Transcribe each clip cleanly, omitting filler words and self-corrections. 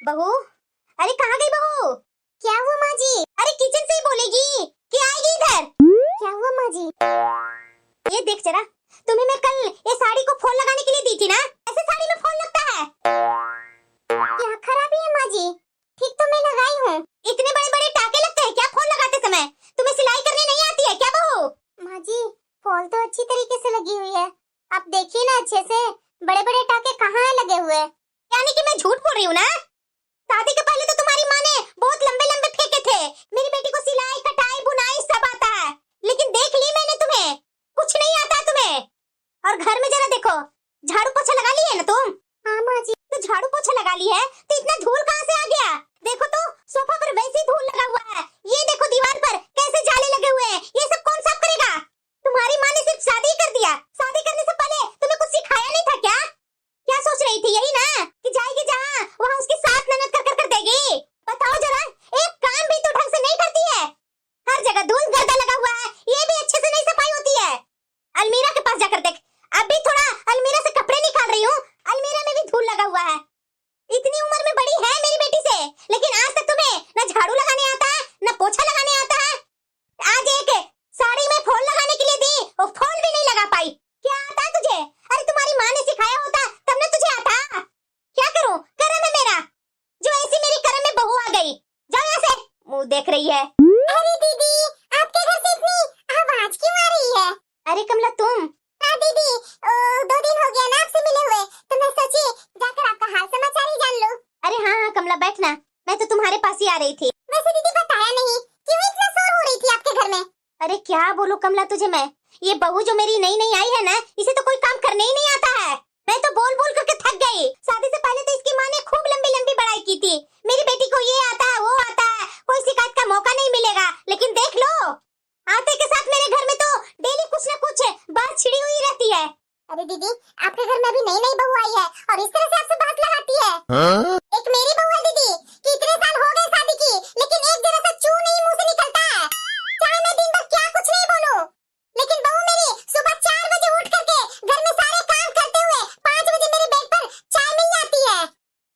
बहू, अरे कहाँ गई बहू? क्या हुआ माँ जी? अरे किचन से ही बोलेगी कि आएगी इधर। क्या हुआ माँ जी? ये देख जरा, तुम्हें मैं कल ये साड़ी को फॉल लगाने के लिए दी थी ना, ऐसे साड़ी में फॉल लगता है। क्या खराबी है माँ जी? ठीक तो मैं लगाई हूँ। इतने बड़े बड़े टाके लगते हैं क्या फॉल लगाते समय? तुम्हें सिलाई करनी नहीं आती है क्या बहू? माँ जी, फॉल तो अच्छी तरीके से लगी हुई है, आप देखिए ना अच्छे से। बड़े बड़े टाके कहाँ है लगे हुए? यानी कि मैं झूठ बोल रही हूँ ना? शादी के पहले तो तुम्हारी माँ ने बहुत लंबे लंबे फेंके थे। मेरी बेटी को सिलाई कटाई बुनाई सब आता है, लेकिन देख ली मैंने तुम्हें, कुछ नहीं आता है तुम्हें। और घर में जरा देखो, झाड़ू पोछा लगा ली है ना तुम? हाँ माँ जी। तो झाड़ू पोछा लगा ली है तो इतना धूल कहाँ से आ गया? देखो तो सोफा पर वैसे ही धूल लगा हुआ है, ये देखो दीवार पर कैसे जाले लगे हुए हैं, ये सब कौन साफ करेगा? तुम्हारी माँ ने सिर्फ शादी कर दिया, शादी करने से पहले तुम्हें कुछ सिखाया नहीं था क्या? क्या सोच रही थी यही ना कि जाएगी जहाँ वहाँ उसकी सास ननद कर देगी? बताओ जरा, एक काम भी तो ढंग से नहीं करती है, हर जगह धूल गर्दा लगा हुआ है, ये भी अच्छे से नहीं सफाई होती है। अलमीरा के पास जाकर देख, अभी थोड़ा अलमीरा से कपड़े निकाल रही हूँ, अलमीरा में भी धूल लगा हुआ है। इतनी उम्र में बड़ी है मेरी बेटी से, लेकिन आज तक तुम्हें न झाड़ू लगाने आता है न पोछा लगाने आता है। आज एक साड़ी में फॉल लगाने के लिए दी, वो फॉल भी नहीं लगा पाई। क्या आता है तुझे? अरे तुम्हारी माँ ने सिखाया होता तब न तुझे आता। क्या करूं, करम है मेरा जो ऐसी मेरी करम में बहू आ गई। जाओ यहाँ से, मुंह देख रही है। अरे दीदी, आपके घर से इतनी आवाज क्यों आ रही है? अरे कमला तुम? हाँ दीदी, 2 दिन हो गया ना आपसे मिले हुए, तो मैं सोची जाकर आपका हाल समाचार ही जान लूं। अरे हाँ हाँ कमला बैठना, मैं तो तुम्हारे पास ही आ रही थी। वैसे दीदी बताया नहीं, क्यों इतना शोर हो रही थी आपके घर में? अरे क्या बोलूं कमला तुझे मैं, ये बहू जो मेरी नई नई आई है ना, इसे तो कोई काम करने ही नहीं आता है। मैं तो बोल बोल करके थक गई। शादी से पहले तो इसकी माँ ने खूब लंबी लंबी बड़ाई की थी, मेरी बेटी को ये आता है वो आता है, कोई शिकायत का मौका नहीं मिलेगा। लेकिन देख लो, आते के साथ मेरे घर में तो डेली कुछ न कुछ बात छिड़ी हुई रहती है। अरे दीदी, आपके घर में अभी नई नई बहू आई है और इस तरह से आपसे बात लगाती है। हाँ? एक मेरी बहू है दीदी कि इतने साल हो गए शादी की, लेकिन एक जरा सा चू नहीं मुंह से निकलता है। चाहे मैं दिन भर क्या कुछ नहीं बोलूं, लेकिन बहू मेरी सुबह 4 बजे उठ करके घर में सारे काम करते हुए 5 बजे मेरे बेड पर चाय मिल जाती है।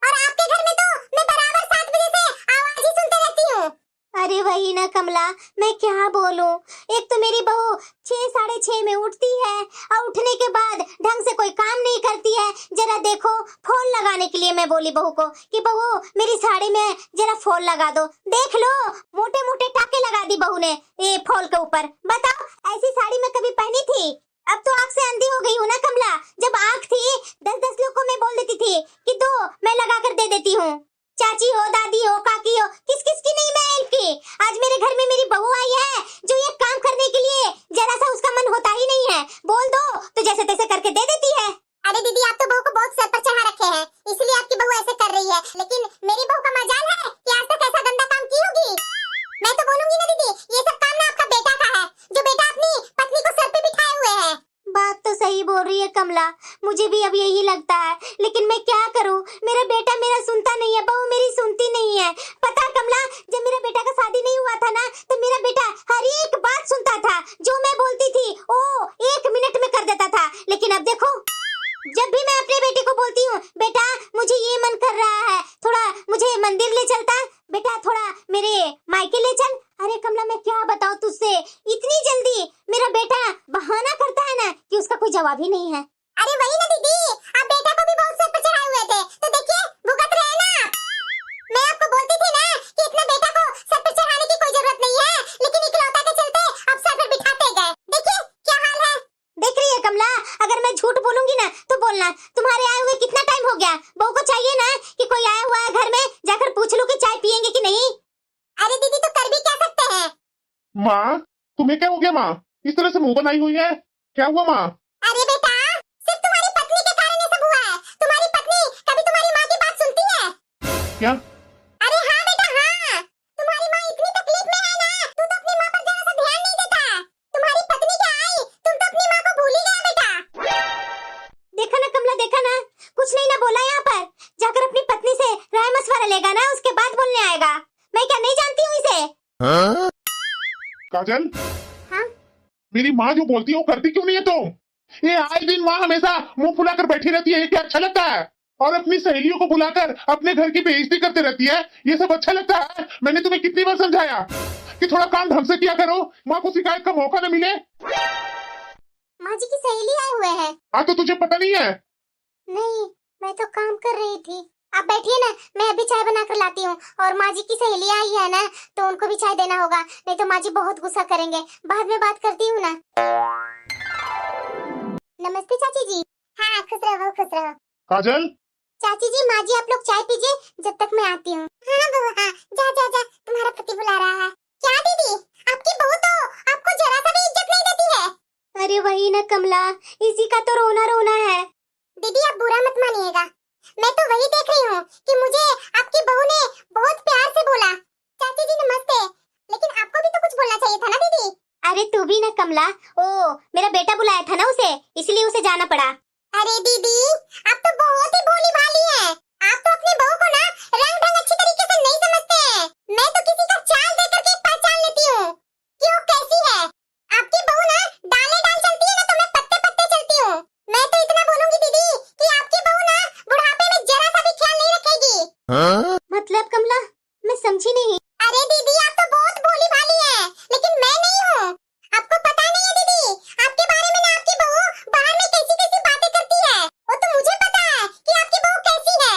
और आपके घर में तो मैं बराबर 7 बजे से आवाज ही सुनते रहती हूँ। अरे वही ना कमला, मैं क्या बोलूं, एक तो मेरी बहू 6 साढ़े 6 में उठती है और उठने के बाद ढंग से कोई काम नहीं करती है। जरा देखो, फॉल लगाने के लिए मैं बोली बहू को कि बहू मेरी साड़ी में जरा फॉल लगा दो। देख लो, मोटे मोटे टाके लगा दी बहू ने ये फॉल के ऊपर। बताओ, ऐसी साड़ी मैं कभी पहनी थी? अब तो आँख से अंधी हो गई हूँ ना कमला। जब आँख थी 10-10 लोग को मैं बोल देती थी कि दो मैं लगा कर दे देती हूँ। चाची हो, दादी हो, काकी हो, किस किस की नहीं मैं हेल्प की। आज मेरे घर में मेरी बहू आई है जो ये काम करने के लिए जरा सा उसका मन होता ही नहीं है, बोल दो तो जैसे तैसे करके दे देती है। अरे दीदी, आप तो बहू को बहुत सर पर चढ़ा रखे हैं, इसलिए आपकी बहू ऐसे कर रही है। लेकिन मेरी बहू का मजाल है कि आज तक ऐसा गंदा काम की होगी। मैं तो बोलूंगी ना दीदी, ये सब काम ना आपका बेटा का है, जो बेटा अपनी पत्नी को सर पे बिठाए हुए है। बात तो सही बोल रही है कमला, मुझे भी अब यही लगता है, लेकिन मैं क्या करूं, मेरा बेटा मेरा सुनता नहीं है, बहू मेरी सुनती नहीं है। पता है कमला, जब मेरा बेटा का शादी नहीं हुआ था ना, तो मेरा बेटा हर एक बात सुनता था, जो मैं बोलती थी ओ 1 मिनट में कर देता था। लेकिन अब देखो, जब भी मैं अपने बेटे को बोलती हूँ बेटा मुझे ये मन कर रहा है, थोड़ा मुझे मंदिर ले चलता, बेटा थोड़ा मेरे मायके ले चल। अरे कमला मैं क्या बताऊँ तुझसे, इतनी जल्दी मेरा बेटा बहाना करता है ना कि उसका कोई जवाब ही नहीं है। अरे वही ना दीदी, आप बेटा को भी बहुत सर पर चढ़ाए हुए थे, तो देखिए भुगत रहे हैं ना। मैं आपको बोलती थी ना कि इतना बेटा को सर पर चढ़ाने की कोई जरूरत नहीं है, लेकिन इकलौता के चलते आप सर पर बिठाते गए। देखिए क्या हाल है। देख रही है कमला, अगर मैं झूठ बोलूंगी ना तो बोलना, तुम्हारे आए हुए कितना टाइम हो गया? बहू को चाहिए ना कि कोई आया हुआ है घर में, जाकर पूछ लो कि चाय पियेंगे कि नहीं। अरे दीदी, तो कर भी क्या सकते हैं। माँ, तुम्हें क्या हो गया माँ? इस तरह से मुंह बनाई हुई है, क्या हुआ माँ? अरे बेटा, सिर्फ तुम्हारी पत्नी के कारण ये सब हुआ है। तुम्हारी पत्नी कभी तुम्हारी माँ की बात सुनती है क्या? अरे हाँ बेटा हाँ, तुम्हारी माँ इतनी तकलीफ में है ना, तू तो अपनी माँ पर जरा सा ध्यान नहीं देता। तुम्हारी पत्नी क्या आई, तुम तो अपनी माँ को भूल ही गए बेटा। देखा ना कमला, देखा ना, कुछ नहीं ना बोला यहाँ पर, जाकर अपनी पत्नी से राय मशवरा लेगा ना, उसके बाद बोलने आएगा। मैं क्या नहीं जानती हूँ इसे? हाँ? काजल, हाँ? मेरी माँ जो बोलती है वो करती क्यों नहीं है तुम? ये आए दिन माँ हमेशा मुंह फुलाकर बैठी रहती है, ये क्या अच्छा लगता है? और अपनी सहेलियों को बुलाकर अपने घर की बेइज्जती करते रहती है। ये सब अच्छा लगता है? मैंने तुम्हें कितनी बार समझाया कि थोड़ा काम ढंग से किया करो, माँ को शिकायत का मौका न मिले। माँ जी की सहेली आए हुए हैं। हाँ तो तुझे पता नहीं है? नहीं, मैं तो काम कर रही थी। आप बैठिए ना, मैं अभी चाय बना कर लाती हूँ। और माँ जी की सहेली आई है ना, तो उनको भी चाय देना होगा, नहीं तो माँ जी बहुत गुस्सा करेंगे। बाद में बात करती हूँ ना। नमस्ते चाची जी। हाँ, खुश रहो खुश रहो। काजल, चाची जी, माँ जी आप लोग चाय पीजिए, जब तक मैं आती हूँ। हाँ बहू हाँ, जा जा जा, तुम्हारा पति बुला रहा है। क्या दीदी, आपकी बहू तो आपको जरा सा भी इज्जत नहीं देती है। अरे वही ना कमला, इसी का तो रोना रोना है। दीदी आप बुरा मत मानिएगा, मैं तो वही देख रही हूँ कि मुझे आपकी बहू ने बहुत प्यार से बोला। चाची जी नमस्ते, लेकिन आपको भी तो कुछ बोलना चाहिए था ना दीदी। अरे तू भी ना कमला, ओ मेरा बेटा बुलाया था ना उसे, इसलिए उसे जाना पड़ा। अरे दीदी, आप तो बहुत ही भोली भाली हैं। आप तो अपनी बहू को ना रंग ढंग अच्छी तरीके से नहीं समझते हैं। मैं तो किसी का चाल देख करके पहचान लेती हूँ कि वो कैसी है। आपकी बहू ना डाले डाल चलती है ना, तो मैं पत्ते पत्ते चलती हूँ। मैं तो इतना बोलूंगी दीदी कि आपकी बहू ना बुढ़ापे में जरा सा भी ख्याल नहीं रखेगी। मतलब कमला, मैं समझी नहीं। अरे दीदी आप तो बहुत भोली भाली हैं, लेकिन मैं नहीं हूँ। आपको पता नहीं है दीदी, आपके बारे में ना आपकी बहू बाहर में कैसी कैसी बातें करती है। वो तो मुझे पता है कि आपकी बहू कैसी है।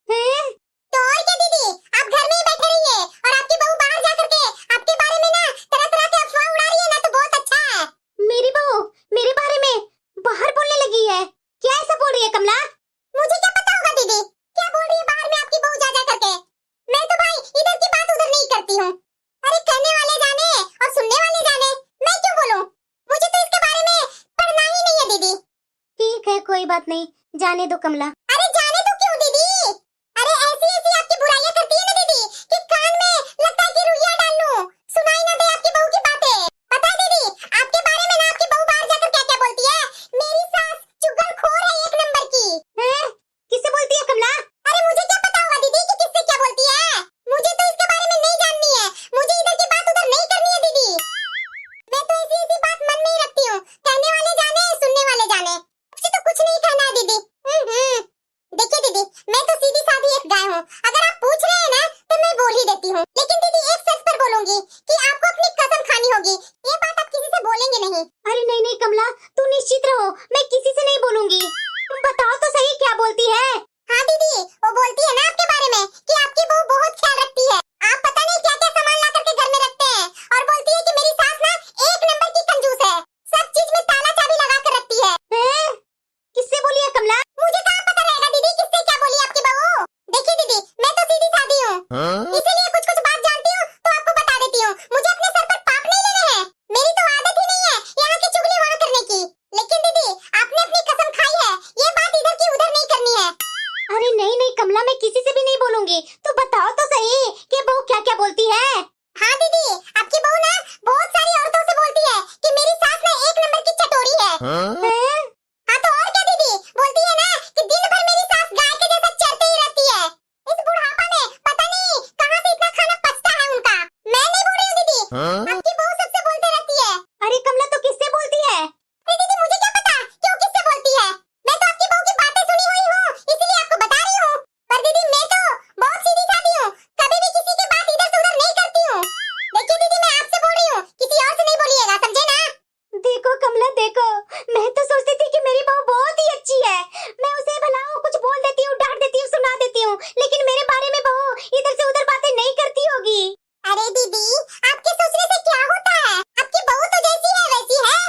हैं? तो और क्या दीदी, आप घर में ही बैठे रहिए और आपकी बहू बाहर जा करके आपके बारे में ना तरह तरह के अफवाह उड़ा रही है ना, तो बहुत अच्छा है। मेरी बहू मेरे बारे में बाहर बोलने लगी है? क्या ऐसा बोल रही है कमला? मुझे क्या पता होगा दीदी, क्या बोल रही है बाहर में आपकी बहू जा जा करके। मैं तो भाई इधर की बात उधर नहीं करती हूँ। अरे कहने वाले जाने और सुनने वाले जाने, मैं क्यों बोलूं। मुझे तो इसके बारे में पढ़ना ही नहीं है दीदी। ठीक है कोई बात नहीं, जाने दो कमला। अरे जाने दो क्यों दीदी, अरे ऐसी ऐसी आपकी बुराइयां करती है ना दीदी कि कान में लगता है कि रुइयां डाल लूं, सुनाई ना दे आपकी बहू की बातें। पता है दीदी, आपके बारे में ना आपकी बहू बाहर जाकर क्या क्या बोलती है। मेरी सास चुगलखोर है एक नंबर की। हैं? किससे बोलती है कमला? अरे मुझे क्या पता होगा दीदी कि किससे क्या बोलती है। मुझे तो इसके बारे में नहीं जाननी है, मुझे इधर की बात उधर नहीं करनी है दीदी। मैं तो ऐसी ऐसी बात मन में ही रखती हूँ, कहने वाले जाने सुनने वाले जाने, मुझे तो कुछ नहीं कहना है दीदी। देखिए दीदी, मैं तो सीधी सादी एक गाय हूँ। अगर आप पूछ रहे हैं ना तो मैं बोल ही देती हूँ, लेकिन दीदी एक शर्त पर बोलूंगी कि आपको अपनी कसम खानी होगी। ये बात आप किसी से बोलेंगे नहीं। अरे नहीं नहीं कमला, तू निश्चित रहो, मैं किसी से नहीं बोलूंगी। तुम बताओ तो सही क्या बोलती है? हाँ दीदी, वो बोलती है ना आपके बारे में कि आपकी बहू बहुत ख्याल रखती है। आप पता नहीं क्या क्या सामान ला करके घर में रखते हैं, और बोलती है कि मेरी सास ना एक नंबर की कंजूस है, सब चीज में ताला चाबी लगा कर रखती है। हैं? किससे बोली है कमला? मुझे कहाँ पता रहेगा दीदी किससे क्या बोली आपकी बहू। देखिए दीदी, मैं तो सीधी सादी हूँ, इसीलिए कुछ कुछ बात जानती हूँ तो आपको बता देती हूँ। मुझे अपने सर पर पाप नहीं लेने हैं, मेरी तो आदत ही नहीं है यहाँ की चुगली वहाँ करने की। लेकिन दीदी आपने अपनी कसम खाई है, ये बात इधर की उधर नहीं करनी है। अरे नहीं नहीं कमला, मैं किसी से भी नहीं बोलूंगी। तो बताओ तो सही कि बहू क्या क्या बोलती है? हाँ दीदी, आपकी बहू ना बहुत सारी औरतों से बोलती है कि मेरी सास ना एक नंबर की चटोरी है। हैं? हाँ तो और क्या दीदी, बोलती है ना कि दिन भर मेरी सास गाय के जैसा चरती ही रहती है। इस बुढ़ापा में पता नहीं कहाँ से इतना खाना पचता है उनका। मैं नहीं बोल रही हूँ दीदी, आपकी बहू सबसे बोलते रहती है। अरे कमला, तो किससे बोलती है? अरे दीदी मुझे क्या पता क्यों किससे बोलती है, मैं तो आपकी बहू की बातें सुनी हुई हूँ, इसीलिए आपको बता रही हूँ। पर दीदी मैं तो बहुत सीधी सादी हूँ, कभी भी किसी की बात इधर से उधर नहीं करती हूँ। देखिए दीदी, मैं आपसे बोल रही हूँ, किसी और से नहीं बोलिएगा, समझे ना। देखो कमला देखो, मैं तो सोचती थी कि मेरी बहू बहुत ही अच्छी है। मैं उसे भला कुछ बोल देती हूँ, डांट देती हूँ, सुना देती हूँ, लेकिन मेरे बारे में बहू इधर से उधर बातें नहीं करती होगी। अरे दीदी, आपके सोचने से क्या होता है, आपकी बहू तो जैसी है वैसी है।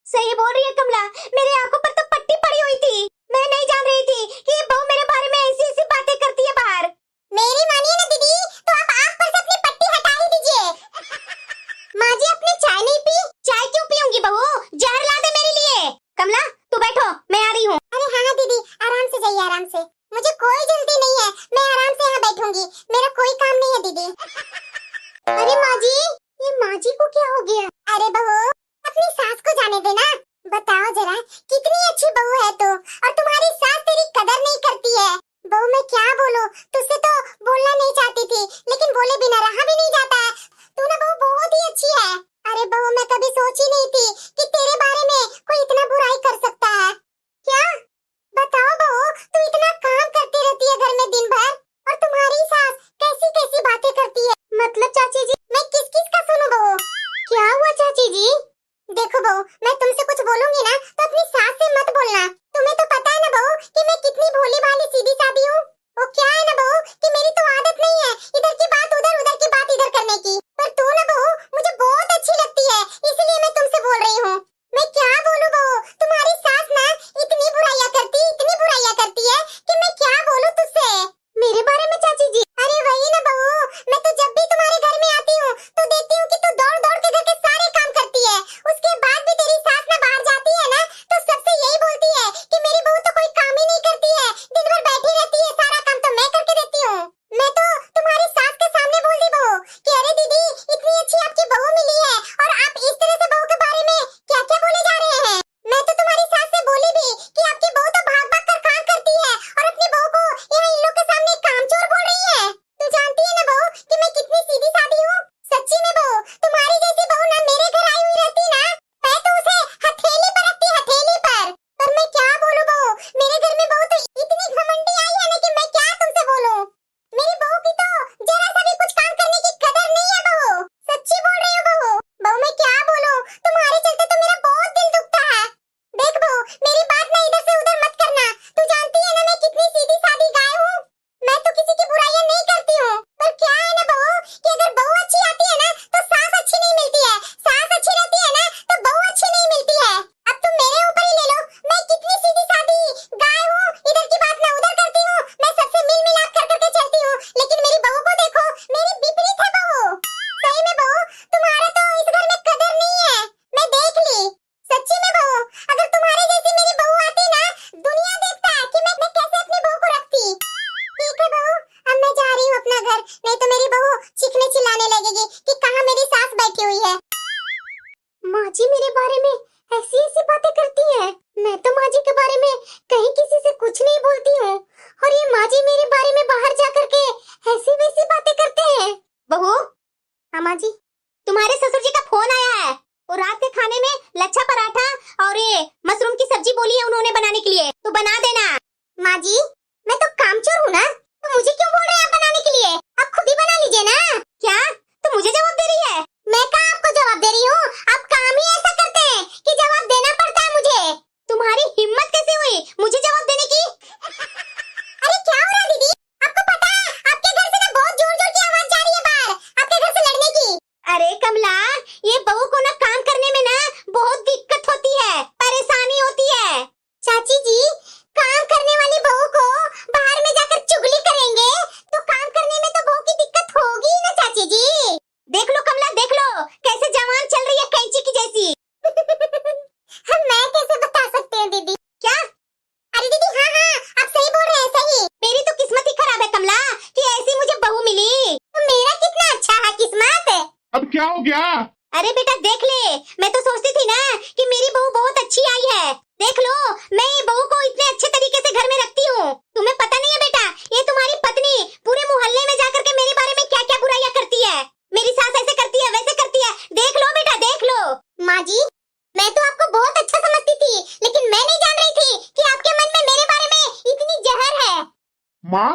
सही बोल रही है कमला, मेरी आंखों पर तो पट्टी पड़ी हुई थी। मैं नहीं जान रही थी कि ये बहू मेरे बारे में ऐसी ऐसी बातें करती है बाहर। मेरी मानिए ना दीदी, तो आप आँख पर से अपनी पट्टी हटा ही दीजिए। माँ जी, आपने चाय नहीं पी? चाय क्यों पीऊंगी बहू, जहर ला दे मेरे लिए। कमला तू बैठो, मैं आ रही हूँ। अरे हाँ दीदी, आराम से जाइए आराम से, मुझे कोई जल्दी नहीं है, मैं आराम से यहाँ बैठूंगी, मेरा कोई काम नहीं है दीदी। अरे माँ जी, ये माँ जी को क्या हो गया। अरे बहू, अपनी सास को जाने देना। बताओ जरा, कितनी अच्छी बहू है तू, और तुम्हारी सास तेरी कदर नहीं करती है। बहू मैं क्या बोलूं, तुझसे तो बोलना नहीं चाहती थी, लेकिन बोले बिना रहा भी नहीं जाता है। तू ना बहू बहुत ही अच्छी है। अरे बहू मैं कभी सोची नहीं थी कि तेरे बारे में कोई इतना बुराई कर सकता है। क्या बताओ बहू, तू इतना काम करती रहती नहीं तो मेरी बहू चीखने चिल्लाने लगेगी कि कहाँ मेरी सास बैठी हुई है। माँ जी मेरे बारे में ऐसी ऐसी बातें करती है। मैं तो माँ जी के बारे में कहीं किसी से कुछ नहीं बोलती हूँ, और ये माँ जी मेरे बारे में बाहर जा करके ऐसी वैसी बातें करते हैं। बहू, हाँ माँ जी, तुम्हारे ससुर जी का फोन आया है। वो रात के खाने में लच्छा पराठा और ये मशरूम की सब्जी बोली है उन्होंने बनाने के लिए, तो बना देना। माँ जी, मैं तो कामचोर हूँ ना, तो मुझे क्यों बोल रहे हैं आप बनाने के लिए? आप खुद ही बना लीजिए ना। क्या तुम मुझे जवाब दे रही है? मैं कहाँ आपको जवाब दे रही हूँ, आप काम ही ऐसा करते हैं कि जवाब देना पड़ता है मुझे। तुम्हारी हिम्मत कैसे हुई मुझे जवाब देने की? अरे क्या हो रहा है दीदी? आपको पता है आपके घर से ना बहुत जोर जोर की आवाज जा रही है बाहर, आपके घर से लड़ने की। अरे कमला, ये बहू को ना काम करने में ना बहुत दिक्कत होती है, परेशानी होती है। चाची जी, काम करने वाली बहू को बाहर में जाकर चुगली करेंगे तो काम करने में तो बहू की दिक्कत होगी ही ना चाची जी। देख लो कमला, देख लो कैसे जवान चल रही है कैंची की जैसी। मैं कैसे बता सकती हूँ दीदी? क्या? अरे दीदी, हाँ हाँ, आप सही बोल रहे हैं, सही। मेरी तो किस्मत ही खराब है कमला कि ऐसी मुझे बहू मिली। तो मेरा कितना अच्छा है किस्मत। अब क्या हो गया? अरे बेटा देख ले, मैं तो सोचती थी ना कि मेरी बहू बहुत अच्छी आई है। देख लो, मैं ये बहू को इतने अच्छे तरीके से घर में रखती हूँ। तुम्हें पता नहीं है बेटा, ये तुम्हारी पत्नी पूरे मोहल्ले में जाकर के मेरे बारे में क्या क्या बुराइयां करती है। मेरी सास ऐसे करती है, वैसे करती है। देख लो बेटा, देख लो। माँ जी, मैं तो आपको बहुत अच्छा समझती थी, लेकिन मैं नहीं जान रही थी कि आपके मन में मेरे बारे में इतनी जहर है। माँ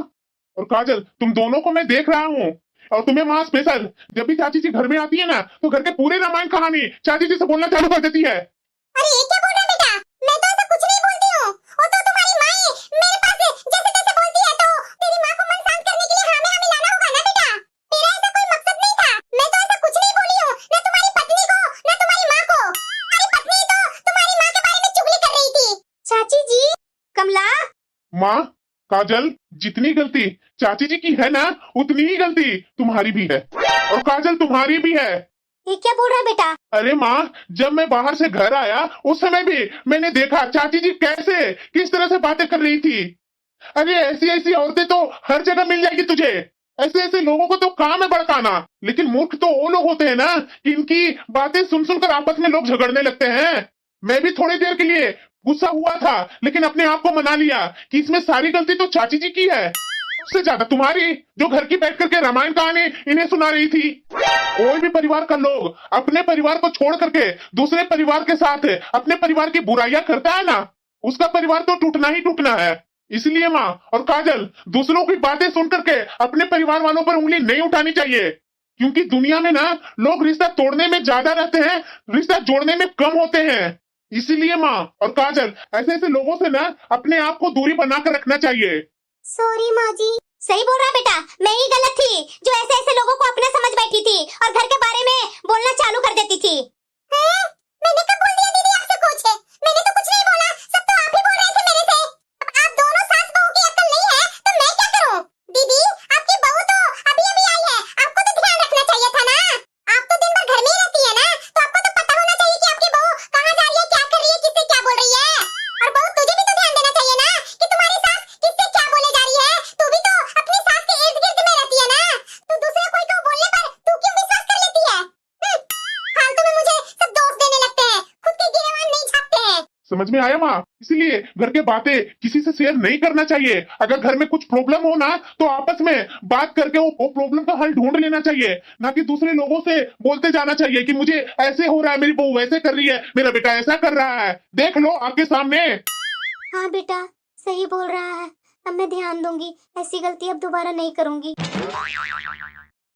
और काजल, तुम दोनों को मैं देख रहा हूँ, और तुम्हें माँ स्पेशल जब भी चाची जी घर में आती है ना, तो घर के पूरे रामायण कहानी चाची जी से बोलना चालू कर देती है। अरे ये क्या बोल रहा है बेटा? मैं तो ऐसा कुछ नहीं बोलती हूँ। वो तो तुम्हारी माँ ही मेरे पास जैसे तैसे बोलती है, तो तेरी माँ को मन शांत करने के लिए हाँ में हाँ मिलाना होगा ना बेटा। मेरा ऐसा कोई मकसद नहीं था, मैं तो ऐसा कुछ नहीं बोली हूँ, ना तुम्हारी पत्नी को ना तुम्हारी माँ को। तुम्हारी पत्नी तो तुम्हारी माँ के बारे में चुगली कर रही थी। चाची जी, कमला, माँ काजल, जितनी गलती चाची जी की है ना, उतनी ही गलती तुम्हारी भी है, और काजल तुम्हारी भी है। ये क्या बोल रहा है बेटा? अरे माँ, जब मैं बाहर से घर आया उस समय भी मैंने देखा चाची जी कैसे किस तरह से बातें कर रही थी। अरे ऐसी ऐसी औरतें तो हर जगह मिल जाएगी तुझे। ऐसे ऐसे लोगों को तो काम है भड़काना, लेकिन मूर्ख तो वो लोग होते हैं ना, इनकी बातें सुन सुनकर आपस में लोग झगड़ने लगते हैं। मैं भी थोड़ी देर के लिए गुस्सा हुआ था, लेकिन अपने आप को मना लिया कि इसमें सारी गलती तो चाची जी की है, उससे ज्यादा तुम्हारी, जो घर की बैठ करके रामायण कहानी इन्हें सुना रही थी। कोई भी परिवार का लोग अपने परिवार को छोड़ करके दूसरे परिवार के साथ अपने परिवार की बुराइयां करता है ना, उसका परिवार तो टूटना ही टूटना है। इसलिए माँ और काजल, दूसरों की बातें सुन करके अपने परिवार वालों पर उंगली नहीं उठानी चाहिए, क्योंकि दुनिया में ना लोग रिश्ता तोड़ने में ज्यादा रहते हैं, रिश्ता जोड़ने में कम होते हैं। इसीलिए माँ और काजल, ऐसे ऐसे लोगों से ना अपने आप को दूरी बनाकर रखना चाहिए। सॉरी माँ जी। सही बोल रहा है बेटा, मैं ही गलत थी जो ऐसे ऐसे लोगों को अपना समझ बैठी थी और घर के बारे में बोलना चालू कर देती थी। मैंने कब बोल दिया दीदी आपसे कुछ? मैंने तो कुछ नहीं बोला, सब तो आप ही बोल रहे थे मेरे से। अब आप दोनों सास बहू की अक्ल नहीं है तो मैं क्या करूं? दीदी, आपकी बहू तो अभी अभी आई है, आपको तो ध्यान रखना चाहिए था ना। आप तो दिन भर घर में ही रहती है ना, तो आपको तो पता होना चाहिए कि आपकी बहू कहाँ जा रही है, क्या कर रही है, किससे क्या बोल रही है। और बहू, तुझे भी तो ध्यान देना चाहिए ना कि तुम्हारी सास किससे क्या बोले जा रही है। तू भी तो अपनी सास के इर्द गिर्द में रहती है ना, तो दूसरे कोई को बोलने पर तू क्यों विश्वास कर लेती है? फालतू में मुझे सब दोष देने लगते हैं, खुद के गिरेबान नहीं छापते हैं। समझ में आया माँ? इसीलिए घर के बातें किसी से शेयर नहीं करना चाहिए। अगर घर में कुछ प्रॉब्लम हो ना, तो आपस में बात करके वो प्रॉब्लम का हल ढूंढ लेना चाहिए, ना कि दूसरे लोगों से बोलते जाना चाहिए कि मुझे ऐसे हो रहा है, मेरी बहू वैसे कर रही है, मेरा बेटा ऐसा कर रहा है। देख लो आपके सामने। हाँ बेटा, सही बोल रहा है। अब मैं ध्यान दूंगी, ऐसी गलती अब दोबारा नहीं करूंगी।